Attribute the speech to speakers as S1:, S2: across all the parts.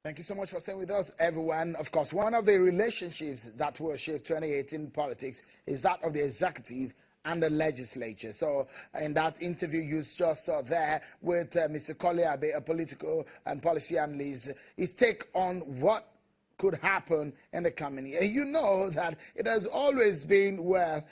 S1: Thank you so much for staying with us, everyone. Of course, one of the relationships that will shape 2018 politics is that of the executive and the legislature. So, in that interview you just saw there with Mr. Abe, a political and policy analyst, his take on what could happen in the coming year. You know that it has always been, well,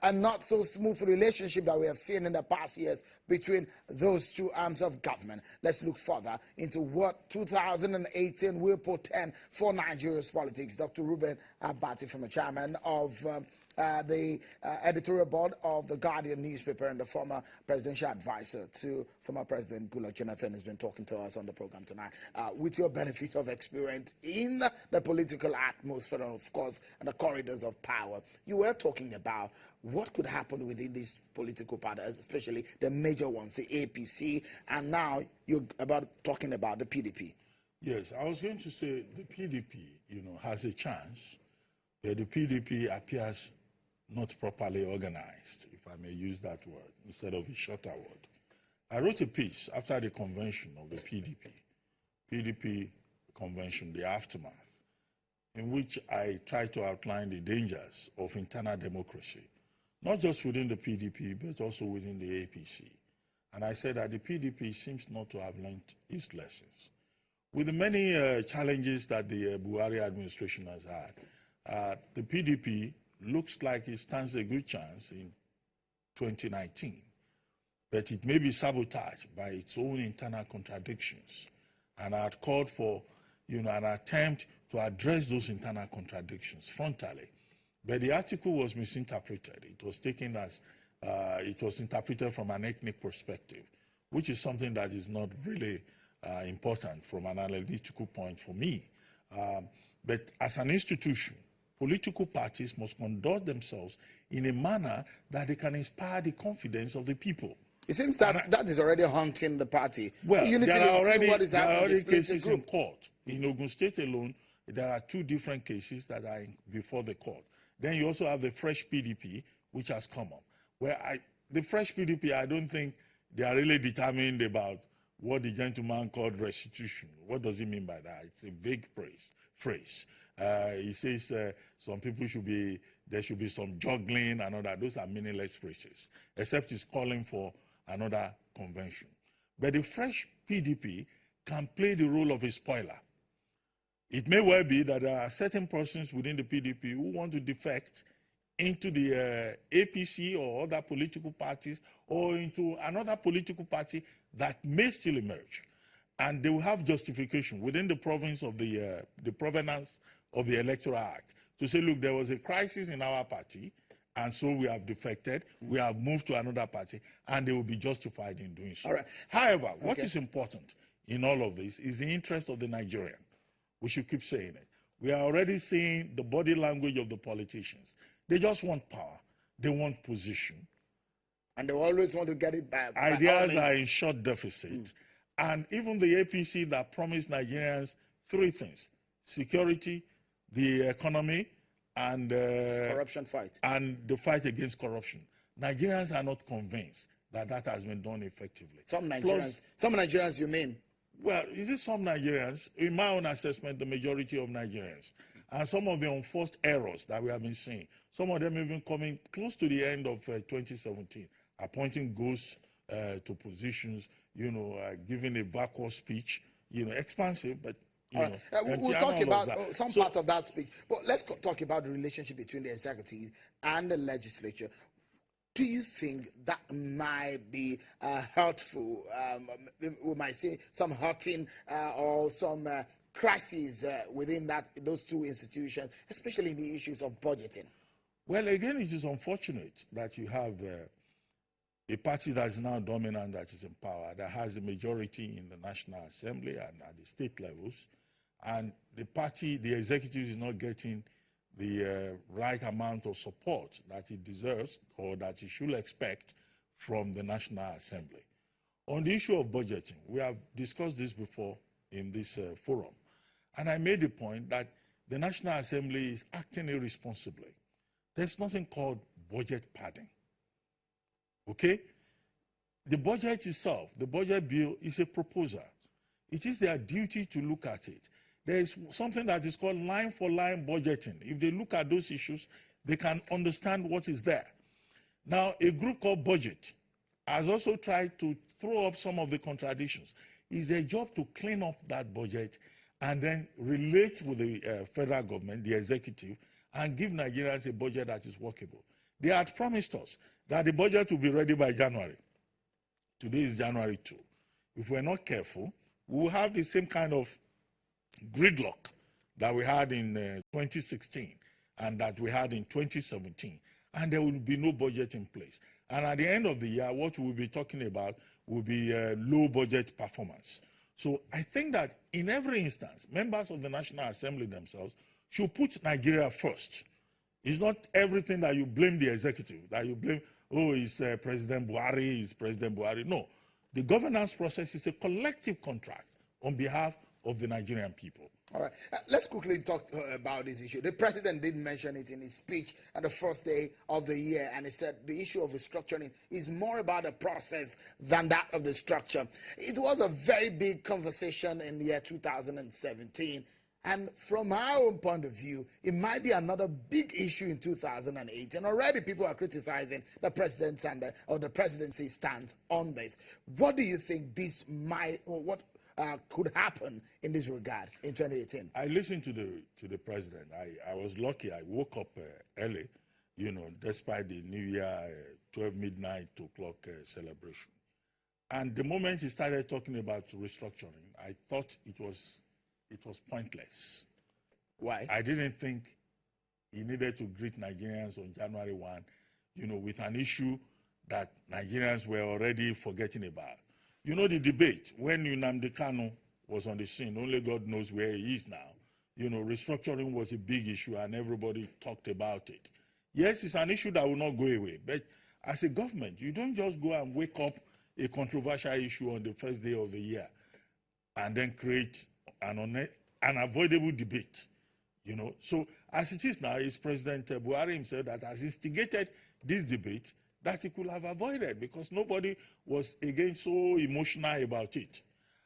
S1: a not so smooth relationship that we have seen in the past years between those two arms of government. Let's look further into what 2018 will portend for Nigeria's politics. Dr. Reuben Abati, from a chairman of the editorial board of the Guardian newspaper and the former presidential advisor to former President Goodluck Jonathan, has been talking to us on the program tonight. With your benefit of experience in the political atmosphere, and of course, and the corridors of power, you were talking about what could happen within these political parties, especially the major ones, the APC, and now you're talking about the PDP.
S2: Yes, I was going to say the PDP, has a chance. The PDP appears not properly organized, if I may use that word, instead of a shorter word. I wrote a piece after the convention of the PDP convention, the aftermath, in which I tried to outline the dangers of internal democracy, not just within the PDP, but also within the APC. And I said that the PDP seems not to have learned its lessons. With the many challenges that the Buhari administration has had, the PDP looks like it stands a good chance in 2019, but it may be sabotaged by its own internal contradictions. And I had called for, an attempt to address those internal contradictions frontally. But the article was misinterpreted. It was taken as, it was interpreted from an ethnic perspective, which is something that is not really important from an analytical point for me. But as an institution, political parties must conduct themselves in a manner that they can inspire the confidence of the people.
S1: It seems that that is already haunting the party.
S2: Well, there are already cases in court. In Ogun State alone, there are 2 different cases that are before the court. Then you also have the fresh PDP, which has come up. The fresh PDP, I don't think they are really determined about what the gentleman called restitution. What does he mean by that? It's a vague phrase. He says some people there should be some juggling and all that. Those are meaningless phrases, except he's calling for another convention. But the fresh PDP can play the role of a spoiler. It may well be that there are certain persons within the PDP who want to defect into the APC or other political parties or into another political party that may still emerge. And they will have justification within the province of the provenance of the Electoral Act to say, look, there was a crisis in our party, and so we have defected, we have moved to another party, and they will be justified in doing so.
S1: All right.
S2: However, what is important in all of this is the interest of the Nigerian. We should keep saying it. We are already seeing the body language of the politicians. They just want power. They want position.
S1: And they always want to get it back.
S2: Ideas are in short deficit. And even the APC that promised Nigerians 3 things: security, the economy, and
S1: corruption fight.
S2: And the fight against corruption. Nigerians are not convinced that that has been done effectively.
S1: Some Nigerians, you mean?
S2: Well, is it some Nigerians? In my own assessment, the majority of Nigerians. And some of the enforced errors that we have been seeing, some of them even coming close to the end of 2017, appointing ghosts to positions, giving a vacuous speech, expansive, but
S1: we'll talk about some part of that speech. But let's talk about the relationship between the executive and the legislature. Do you think that might be hurtful? We might say some hurting or some crises within those 2 institutions, especially in the issues of budgeting?
S2: Well, again, it is unfortunate that you have a party that is now dominant, that is in power, that has a majority in the National Assembly and at the state levels, and the executive is not getting the right amount of support that it deserves or that it should expect from the National Assembly. On the issue of budgeting, we have discussed this before in this forum, and I made the point that the National Assembly is acting irresponsibly. There's nothing called budget padding, okay? The budget itself, the budget bill, is a proposal. It is their duty to look at it. There's something that is called line for line budgeting. If they look at those issues, they can understand what is there. Now, a group called Budget has also tried to throw up some of the contradictions. It's a job to clean up that budget and then relate with the federal government, the executive, and give Nigerians a budget that is workable. They had promised us that the budget will be ready by January. Today is January 2. If we're not careful, we will have the same kind of gridlock that we had in 2016 and that we had in 2017, and there will be no budget in place. And at the end of the year, what we'll be talking about will be low budget performance. So I think that in every instance, members of the National Assembly themselves should put Nigeria first. It's not everything that you blame the executive, that you blame, oh, it's President Buhari, it's President Buhari. No, the governance process is a collective contract on behalf of the Nigerian people.
S1: All right, let's quickly talk about this issue. The president did mention it in his speech at the first day of the year, and he said the issue of restructuring is more about the process than that of the structure. It was a very big conversation in the year 2017, and from our own point of view, it might be another big issue in 2008. And already people are criticizing the president or the presidency stance on this. What do you think this might, or what could happen in this regard in 2018?
S2: I listened to the president. I was lucky. I woke up early, despite the New Year 12 midnight, 2 o'clock celebration. And the moment he started talking about restructuring, I thought it was pointless.
S1: Why?
S2: I didn't think he needed to greet Nigerians on January 1, with an issue that Nigerians were already forgetting about. You know the debate, when Nnamdi Kanu was on the scene, only God knows where he is now. Restructuring was a big issue and everybody talked about it. Yes, it's an issue that will not go away, but as a government, you don't just go and wake up a controversial issue on the first day of the year and then create an unavoidable debate. So as it is now, it's President Buhari himself that has instigated this debate that he could have avoided because nobody was, again, so emotional about it.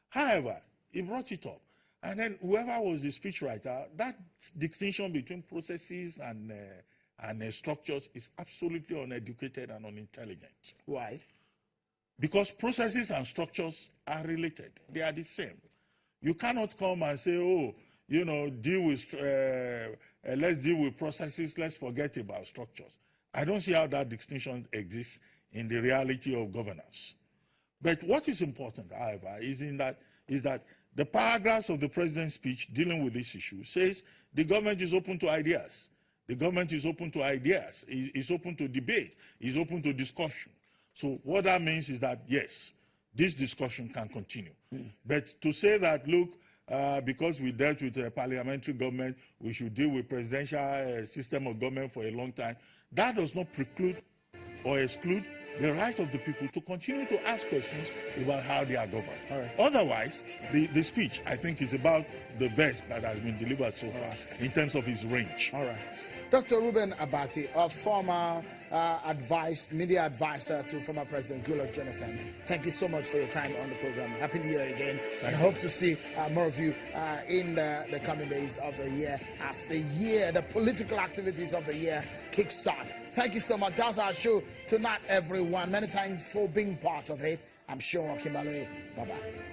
S2: However, he brought it up. And then whoever was the speechwriter, that distinction between processes and structures is absolutely uneducated and unintelligent.
S1: Why?
S2: Because processes and structures are related. They are the same. You cannot come and say, oh, let's deal with processes, let's forget about structures. I don't see how that distinction exists in the reality of governance. But what is important, however, is that the paragraphs of the president's speech dealing with this issue says the government is open to ideas. The government is open to ideas, is open to debate, is open to discussion. So what that means is that, yes, this discussion can continue. But to say that, look, because we dealt with a parliamentary government, we should deal with presidential system of government for a long time, that does not preclude or exclude the right of the people to continue to ask questions about how they are governed.
S1: Right.
S2: Otherwise, the speech, I think, is about the best that has been delivered so far in terms of its range.
S1: All right. Dr. Reuben Abati, a former media advisor to former President Goodluck Jonathan, thank you so much for your time on the program. Happy New Year again. And I hope to see more of you in the coming days of the year as the political activities of the year kickstart. Thank you so much. That's our show tonight, everyone. Many thanks for being part of it. I'm Sean Kimale. Bye-bye.